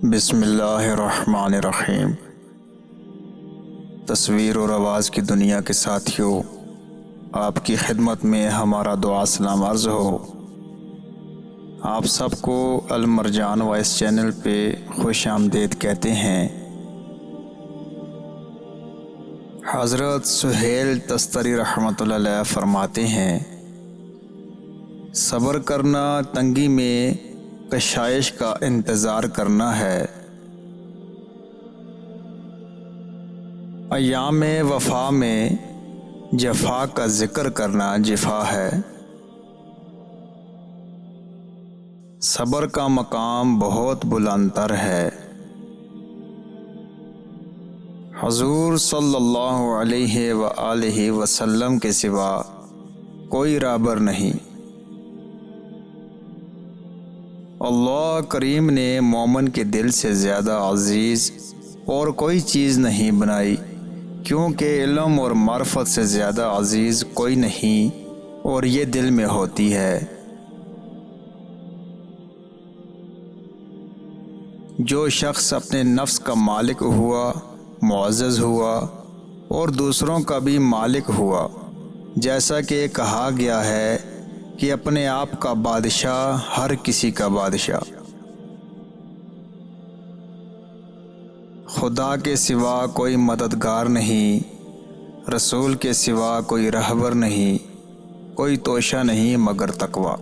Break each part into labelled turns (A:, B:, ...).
A: بسم اللہ الرحمن الرحیم۔ تصویر اور آواز کی دنیا کے ساتھیوں، آپ کی خدمت میں ہمارا دعا سلام عرض ہو۔ آپ سب کو المرجان وائس چینل پہ خوش آمدید کہتے ہیں۔ حضرت سہیل تستری رحمۃ اللہ علیہ فرماتے ہیں، صبر کرنا تنگی میں کشائش کا انتظار کرنا ہے، ایام وفا میں جفا کا ذکر کرنا جفا ہے۔ صبر کا مقام بہت بلند تر ہے۔ حضور صلی اللہ علیہ وآلہ وسلم کے سوا کوئی رہبر نہیں۔ اللہ کریم نے مومن کے دل سے زیادہ عزیز اور کوئی چیز نہیں بنائی، کیونکہ علم اور معرفت سے زیادہ عزیز کوئی نہیں، اور یہ دل میں ہوتی ہے۔ جو شخص اپنے نفس کا مالک ہوا، معزز ہوا اور دوسروں کا بھی مالک ہوا، جیسا کہ کہا گیا ہے کہ اپنے آپ کا بادشاہ ہر کسی کا بادشاہ۔ خدا کے سوا کوئی مددگار نہیں، رسول کے سوا کوئی رہبر نہیں، کوئی توشہ نہیں مگر تقویٰ۔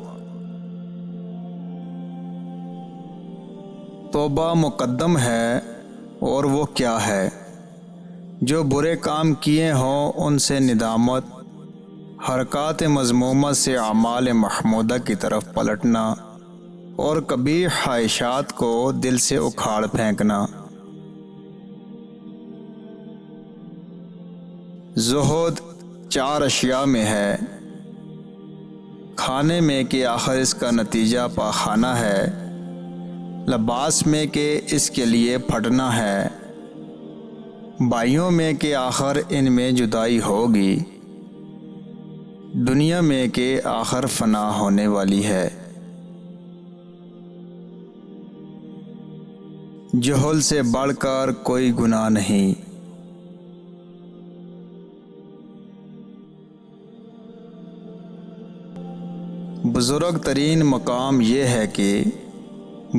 A: توبہ مقدم ہے، اور وہ کیا ہے؟ جو برے کام کیے ہوں ان سے ندامت، حرکات مذمومہ سے اعمال محمودہ کی طرف پلٹنا، اور قبیح خواہشات کو دل سے اکھاڑ پھینکنا۔ زہد 4 اشیاء میں ہے، کھانے میں کہ آخر اس کا نتیجہ پاخانہ ہے، لباس میں کہ اس کے لیے پھٹنا ہے، بھائیوں میں کہ آخر ان میں جدائی ہوگی، دنیا میں کہ آخر فنا ہونے والی ہے۔ جہل سے بڑھ کر کوئی گناہ نہیں۔ بزرگ ترین مقام یہ ہے کہ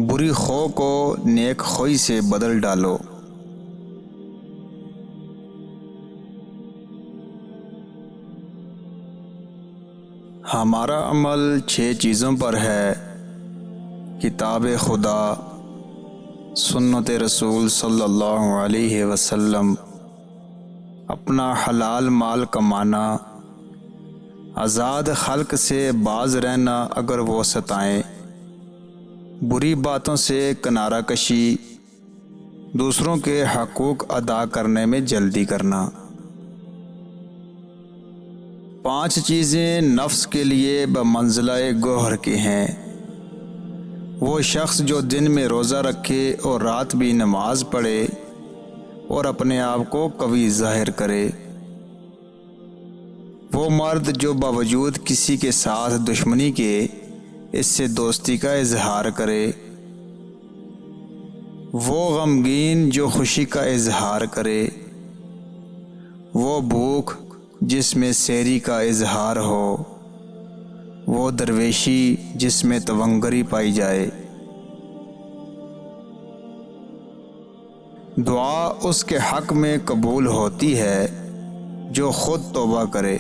A: بری خو کو نیک خوئی سے بدل ڈالو۔ ہمارا عمل 6 چیزوں پر ہے: کتاب خدا، سنت رسول صلی اللہ علیہ وسلم، اپنا حلال مال کمانا، آزاد خلق سے باز رہنا اگر وہ ستائیں، بری باتوں سے کنارہ کشی، دوسروں کے حقوق ادا کرنے میں جلدی کرنا۔ 5 چیزیں نفس کے لیے بمنزلہ گوہر کے ہیں۔ وہ شخص جو دن میں روزہ رکھے اور رات بھی نماز پڑھے اور اپنے آپ کو قوی ظاہر کرے۔ وہ مرد جو باوجود کسی کے ساتھ دشمنی کے اس سے دوستی کا اظہار کرے۔ وہ غمگین جو خوشی کا اظہار کرے۔ وہ بھوک جس میں سیری کا اظہار ہو۔ وہ درویشی جس میں تونگری پائی جائے۔ دعا اس کے حق میں قبول ہوتی ہے جو خود توبہ کرے۔